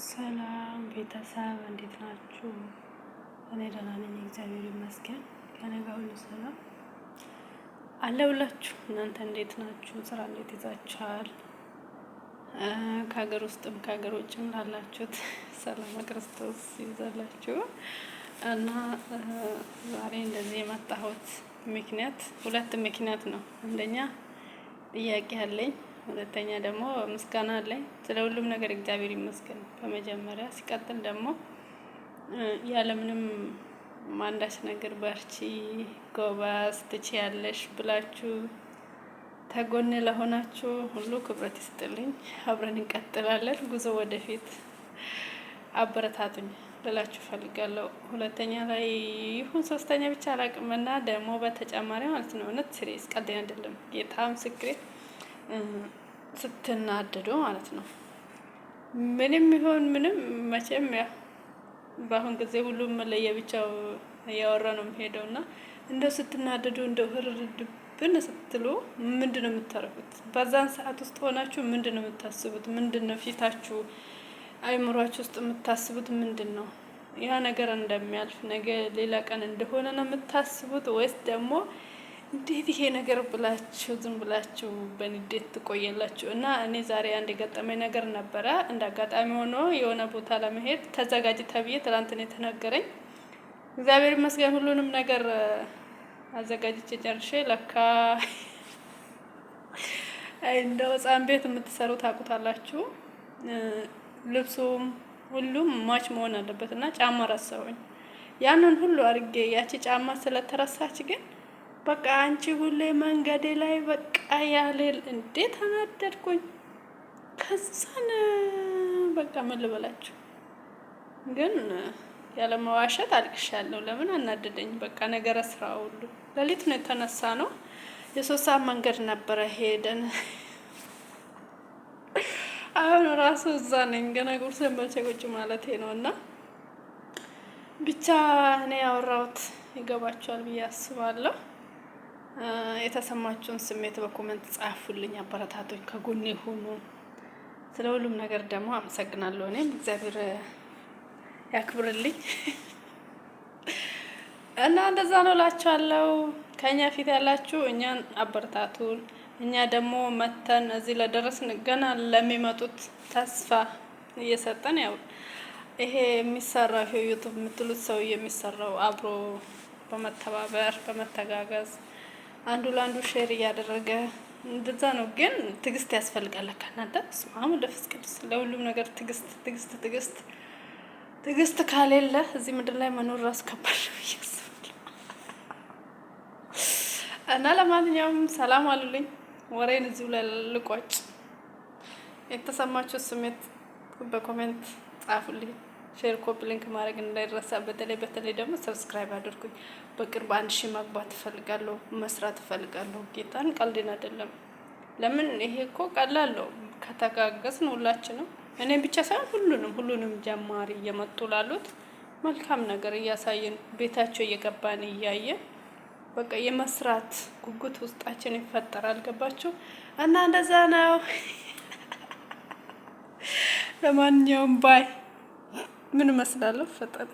ሰላም ቤተሰብ እንዴት ናችሁ? እኔ ደህና ነኝ፣ እግዚአብሔር ይመስገን። ከኔ ጋር ሁሉ ሰላም አለሁላችሁ። እናንተ እንዴት ናችሁ? ስራ እንዴት ይዛችኋል? ከሀገር ውስጥም ከሀገር ውጭም ላላችሁት ሰላም ክርስቶስ ይብዛላችሁ። እና ዛሬ እንደዚህ የመጣሁት ምክንያት ሁለት ምክንያት ነው። አንደኛ ጥያቄ አለኝ፣ ሁለተኛ ደግሞ ምስጋና አለኝ። ስለ ሁሉም ነገር እግዚአብሔር ይመስገን በመጀመሪያ። ሲቀጥል ደግሞ ያለምንም አንዳች ነገር በርቺ፣ ጎበዝ፣ ትችያለሽ ብላችሁ ተጎኔ ለሆናችሁ ሁሉ ክብረት ይስጥልኝ። አብረን እንቀጥላለን፣ ጉዞ ወደፊት፣ አበረታቱኝ ልላችሁ ፈልጋለሁ። ሁለተኛ ላይ ይሁን ሶስተኛ ብቻ አላቅም። እና ደግሞ በተጨማሪ ማለት ነው እውነት ሲሪየስ ቀልድ አይደለም፣ ጌታ ምስክሬ፣ ስትናደዱ ማለት ነው ምንም ይሁን ምንም መቼም ያ በአሁን ጊዜ ሁሉም ለየብቻው እያወራ ነው የሚሄደው። እና እንደው ስትናደዱ እንደው ህርድብን ስትሉ ምንድን ነው የምታረጉት? በዛን ሰዓት ውስጥ ሆናችሁ ምንድን ነው የምታስቡት? ምንድን ነው ፊታችሁ አይምሯችሁ ውስጥ የምታስቡት ምንድን ነው? ያ ነገር እንደሚያልፍ ነገ ሌላ ቀን እንደሆነ ነው የምታስቡት? ወይስ ደግሞ እንዴት ይሄ ነገር ብላችሁ ዝም ብላችሁ በንዴት ትቆያላችሁ? እና እኔ ዛሬ አንድ የገጠመኝ ነገር ነበረ። እንደ አጋጣሚ ሆኖ የሆነ ቦታ ለመሄድ ተዘጋጅ ተብዬ ትላንት ነው የተነገረኝ። እግዚአብሔር ይመስገን ሁሉንም ነገር አዘጋጅቼ ጨርሼ ለካ እንደው ሕፃን ቤት የምትሰሩ ታውቁታላችሁ። ልብሱም ሁሉም ማች መሆን አለበት እና ጫማ ረሳሁኝ። ያንን ሁሉ አድርጌ ያቺ ጫማ ስለተረሳች ግን በቃ አንቺ ሁሌ መንገዴ ላይ በቃ ያሌል እንዴት ተናደድኩኝ። ከዛን በቃ ምን ልበላችሁ፣ ግን ያለመዋሸት አልቅሻለሁ። ለምን አናደደኝ። በቃ ነገረ ስራ ሁሉ ሌሊት ነው የተነሳ ነው። የ3 ሰዓት መንገድ ነበረ ሄደን አሁን ራሱ እዛ ነኝ። ገና ጉርሴን በልቼ ቁጭ ማለቴ ነው። እና ብቻ እኔ ያወራሁት ይገባችኋል ብዬ አስባለሁ። የተሰማችሁን ስሜት በኮሜንት ጻፉልኝ፣ አበረታቶኝ፣ ከጎኔ ሆኑ። ስለ ሁሉም ነገር ደግሞ አመሰግናለሁ። እኔም እግዚአብሔር ያክብርልኝ እና እንደዛ ነው እላችኋለሁ። ከኛ ፊት ያላችሁ እኛን አበረታቱን። እኛ ደግሞ መተን እዚህ ለደረስን ገና ለሚመጡት ተስፋ እየሰጠን ያው ይሄ የሚሰራው ይሄ ዩቲዩብ የምትሉት ሰው የሚሰራው አብሮ በመተባበር በመተጋገዝ አንዱ ለአንዱ ሼር እያደረገ እንደዛ ነው። ግን ትዕግስት ያስፈልጋል። ከናንተ ስማሙ ለፍስ ቅዱስ ለሁሉም ነገር ትዕግስት ካሌለ እዚህ ምድር ላይ መኖር ራስ ከባድ ነው ይያስባል። እና ለማንኛውም ሰላም አሉልኝ። ወሬን እዚሁ ላይ ልቋጭ። የተሰማችሁ ስሜት በኮሜንት ጻፉልኝ። ሼር ኮፒ ሊንክ ማድረግ እንዳይረሳ። በተለይ ደግሞ ሰብስክራይብ አድርጉኝ። በቅርብ 1000 መግባት እፈልጋለሁ፣ መስራት እፈልጋለሁ። ጌታን ቀልድን አይደለም። ለምን ይሄ እኮ ቀላል ነው ከተጋገዝን ሁላችንም። እኔ ብቻ ሳይሆን ሁሉንም ጀማሪ እየመጡ ላሉት መልካም ነገር እያሳየን ቤታቸው እየገባን እያየን በቃ የመስራት ጉጉት ውስጣችን ይፈጠራል። ገባችሁ? እና እንደዛ ነው። ለማንኛውም ባይ ምን መስላለሁ ፈጣን